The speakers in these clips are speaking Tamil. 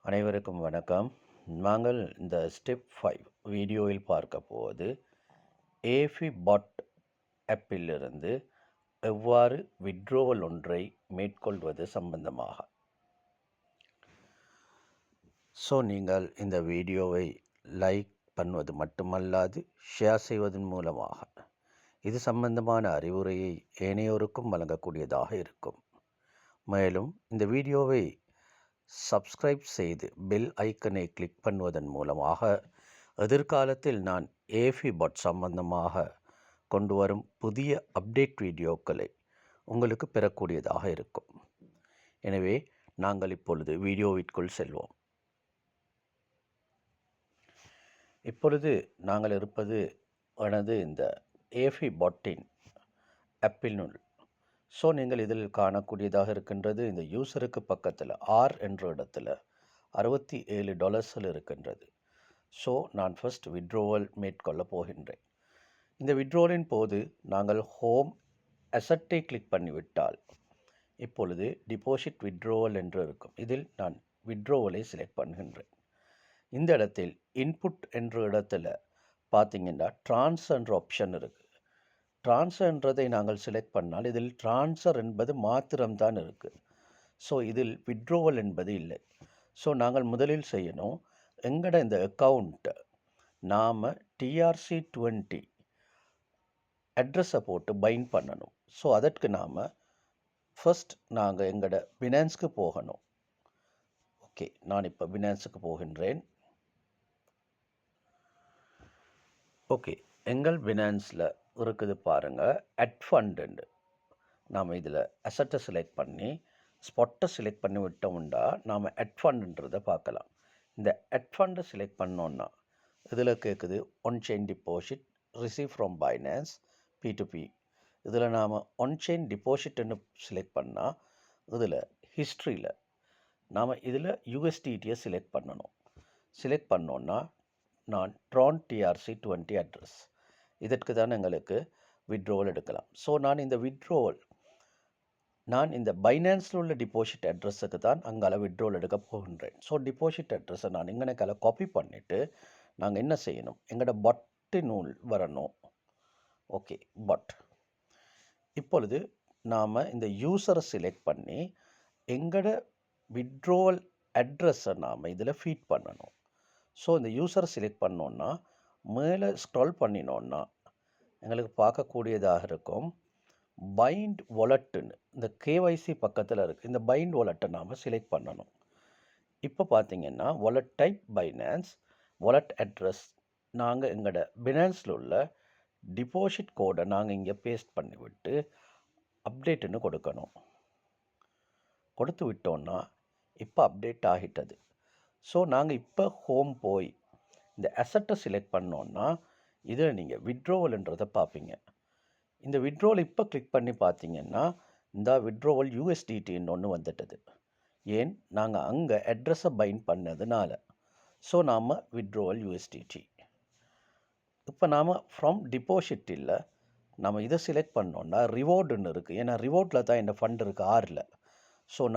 அனைவருக்கும் வணக்கம். நாங்கள் இந்த ஸ்டெப் 5 வீடியோவில் பார்க்க போவது ஏஃபி பாட் ஆப்பிலிருந்து எவ்வாறு விட்ரோவல் ஒன்றை மேற்கொள்வது சம்பந்தமாக. நீங்கள் இந்த வீடியோவை லைக் பண்ணுவது மட்டுமல்லாது ஷேர் செய்வதன் மூலமாக இது சம்பந்தமான அறிவுரையை ஏனையோருக்கும் வழங்கக்கூடியதாக இருக்கும். மேலும் இந்த வீடியோவை சப்ஸ்கிரைப் செய்து பெல் ஐக்கனை கிளிக் பண்ணுவதன் மூலமாக எதிர்காலத்தில் நான் ஏஃபி பாட் சம்பந்தமாக கொண்டு வரும் புதிய அப்டேட் வீடியோக்களை உங்களுக்கு பெறக்கூடியதாக இருக்கும். எனவே நாங்கள் இப்பொழுது வீடியோவிற்குள் செல்வோம். இப்பொழுது நாங்கள் இருப்பது இந்த ஏஃபி பாட்டின் ஆப்பினுள். நீங்கள் இதில் காணக்கூடியதாக இருக்கின்றது, இந்த யூசருக்கு பக்கத்தில் ஆர் என்ற இடத்துல $67 இருக்கின்றது. நான் ஃபர்ஸ்ட் விட்ரோவல் மேற்கொள்ள போகின்றேன். இந்த விட்ரோவலின் போது நாங்கள் ஹோம் அசட்டை கிளிக் பண்ணிவிட்டால் இப்பொழுது டிபாசிட் விட்ரோவல் என்று இருக்கும். இதில் நான் விட்ரோவலை செலக்ட் பண்ணுகின்றேன். இந்த இடத்தில் இன்புட் என்ற இடத்துல பார்த்தீங்கன்னா ட்ரான்ஸ்ஃபர் என்ற ஆப்ஷன் இருக்குது. ட்ரான்ஸ்ஃபர் என்றதை நாங்கள் செலக்ட் பண்ணால் இதில் ட்ரான்ஸ்ஃபர் என்பது மாத்திரம்தான் இருக்குது. இதில் விட்ரோவல் என்பது இல்லை. நாங்கள் முதலில் செய்யணும், எங்களோட இந்த அக்கௌண்ட்டை நாம் TRC20 அட்ரஸை போட்டு பைண்ட் பண்ணணும். அதற்கு நாம் ஃபர்ஸ்ட் நாங்கள் எங்களோட பினான்ஸ்க்கு போகணும். ஓகே, நான் இப்போ பினான்ஸுக்கு போகின்றேன். ஓகே, எங்கள் பினான்ஸில் இருக்குது பாருங்கள், அட் ஃபண்டுண்டு. நாம் இதில் அசட்டை செலக்ட் பண்ணி ஸ்பாட்டை செலக்ட் பண்ணி விட்டோம்னா நாம் அட் ஃபண்டுன்றதை பார்க்கலாம். இந்த அட் ஃபண்டை செலக்ட் பண்ணோன்னா இதில் கேட்குது one chain deposit receive from finance P2P. இதில் நாம் ஒன் செயின் டிபாசிட்னு செலக்ட் பண்ணால் இதில் ஹிஸ்ட்ரியில் நாம் இதில் USDTயை செலக்ட் பண்ணணும். செலக்ட் பண்ணோன்னா நான் ட்ரான் TRC20 அட்ரஸ், இதற்கு தான் எங்களுக்கு விட்ரோவல் எடுக்கலாம். நான் இந்த விட்ரோவல் இந்த பைனான்ஸில் உள்ள டிபாசிட் அட்ரஸுக்கு தான் அங்கால விட்ரோவல் எடுக்க போகின்றேன். டிபாசிட் அட்ரஸை நான் இங்கனக்கால காப்பி பண்ணிவிட்டு நாங்கள் என்ன செய்யணும், எங்களோட பட்டினுள் வரணும். ஓகே, பட் இப்பொழுது நாம் இந்த யூசரை செலக்ட் பண்ணி எங்களோட விட்ரோவல் அட்ரஸை நாம் இதில் ஃபீட் பண்ணணும். இந்த யூசரை செலக்ட் பண்ணோன்னா மேலே ஸ்க்ரால் பண்ணினோன்னா எங்களுக்கு பார்க்கக்கூடியதாக இருக்கும் பைண்ட் வாலெட்டுன்னு இந்த KYC பக்கத்தில் இருக்குது. இந்த பைண்ட் வாலெட்டை நாம் செலக்ட் பண்ணணும். இப்போ பார்த்தீங்கன்னா wallet type finance, wallet address நாங்கள் எங்களோட பினான்ஸில் உள்ள டிபாசிட் கோடை நாங்கள் இங்கே பேஸ்ட் பண்ணிவிட்டு அப்டேட்டுன்னு கொடுக்கணும். கொடுத்து விட்டோன்னா இப்போ அப்டேட் ஆகிட்டது. நாங்கள் இப்போ ஹோம் போய் இந்த அசட்டை செலக்ட் பண்ணோன்னா இதில் நீங்கள் விட்ரோவல்ன்றதை பார்ப்பீங்க. இந்த விட்ரோவல் இப்போ கிளிக் பண்ணி பார்த்தீங்கன்னா இந்த விட்ரோவல் USDTன்னு ஒன்று வந்துட்டது. ஏன், நாங்கள் அங்கே அட்ரஸை பைண்ட் பண்ணதுனால. நாம் விட்ரோவல் USDT. இப்போ நாம் ஃப்ரம் டிபாசிட் இல்லை, நம்ம இதை செலக்ட் பண்ணோன்னா ரிவார்டுன்னு இருக்குது. ஏன்னா ரிவார்டில் தான் இந்த ஃபண்ட் இருக்குது ஆறில்.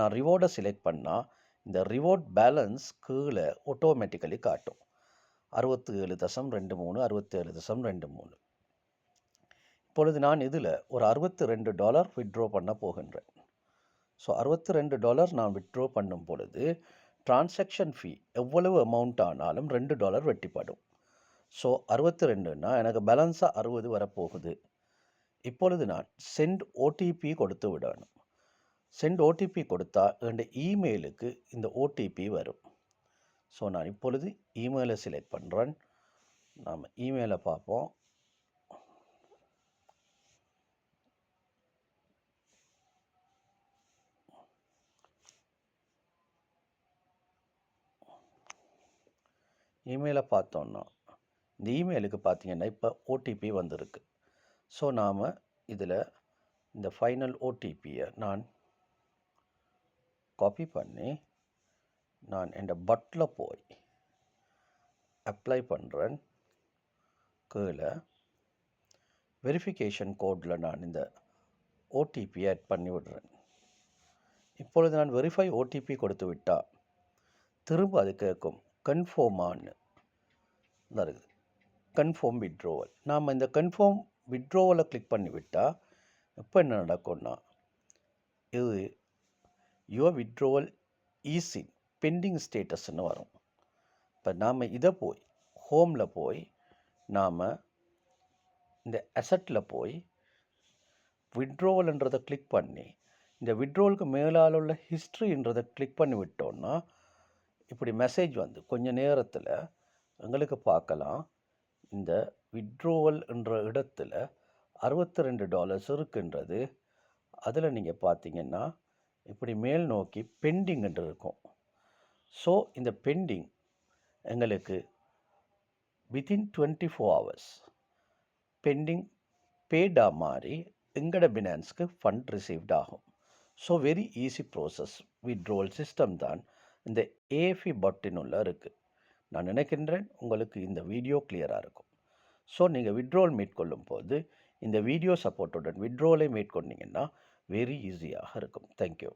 நான் ரிவார்டை செலக்ட் பண்ணால் இந்த ரிவார்ட் பேலன்ஸ் கீழே ஆட்டோமேட்டிக்கலி காட்டும். 67.23 67.23. இப்பொழுது நான் இதில் ஒரு $62 விட்ரோ பண்ண போகின்றேன். $62 நான் விட்ரோ பண்ணும் பொழுது டிரான்சாக்ஷன் ஃபீ எவ்வளவு அமௌண்ட் ஆனாலும் $2 வெட்டிப்படும். 62ன்னா எனக்கு பேலன்ஸாக 60 வரப்போகுது. இப்பொழுது நான் சென்ட் OTP கொடுத்து விடணும். சென்ட் OTP கொடுத்தா என்னுடைய இமெயிலுக்கு இந்த OTP வரும். நான் இப்பொழுது இமெயிலை செலக்ட் பண்ணுறேன். நாம் இமெயிலை பார்ப்போம். இமெயிலை பார்த்தோன்னா இந்த இமெயிலுக்கு பார்த்தீங்கன்னா இப்போ OTP வந்திருக்கு. நாம் இதில் இந்த ஃபைனல் OTPயை நான் காப்பி பண்ணி நான் என் பட்டில் போய் அப்ளை பண்ணுறேன். கீழே வெரிஃபிகேஷன் கோடில் நான் இந்த OTPயை ஆட் பண்ணி விடுறேன். இப்பொழுது நான் வெரிஃபை OTP கொடுத்து விட்டால் திரும்ப அது கேட்கும் கன்ஃபார்மான்னு தான் இருக்குது. கன்ஃபார்ம் விட்ரோவல். நாம் இந்த கன்ஃபார்ம் விட்ரோவலை கிளிக் பண்ணி விட்டால் இப்போ என்ன நடக்கும்னா, இது யுவர் விட்ரோவல் இஸ் இன் பெண்டிங் ஸ்டேட்டஸ்ன்னு வரும். இப்போ நாம் இதை போய் ஹோமில் போய் நாம் இந்த அசட்டில் போய் விட்ரோவல்ன்றதை கிளிக் பண்ணி இந்த விட்ரோவலுக்கு மேலால் உள்ள ஹிஸ்ட்ரின்றதை கிளிக் பண்ணி விட்டோன்னா இப்படி மெசேஜ் வந்து கொஞ்சம் நேரத்தில் எங்களுக்கு பார்க்கலாம், இந்த விட்ரோவல் என்ற இடத்துல $62 இருக்குன்றது. அதில் நீங்கள் பார்த்தீங்கன்னா இப்படி மேல் நோக்கி பெண்டிங் என்று இருக்கும். ஸோ இந்த பெண்டிங் எங்களுக்கு வித்தின் 24 hours பெண்டிங் பேடாக மாறி எங்களோட பினான்ஸ்க்கு ஃபண்ட் ரிசீவ்ட் ஆகும். So very easy process withdrawal system தான் இந்த ஏஎஃப்இ பட்டினுள்ள இருக்குது. நான் நினைக்கின்றேன் உங்களுக்கு இந்த வீடியோ கிளியராக இருக்கும். ஸோ நீங்கள் விட்ரோவல் மேற்கொள்ளும் போது இந்த வீடியோ சப்போர்ட்டுடன் விட்ரோவலை மேற்கொண்டீங்கன்னா வெரி ஈஸியாக இருக்கும். தேங்க்யூ.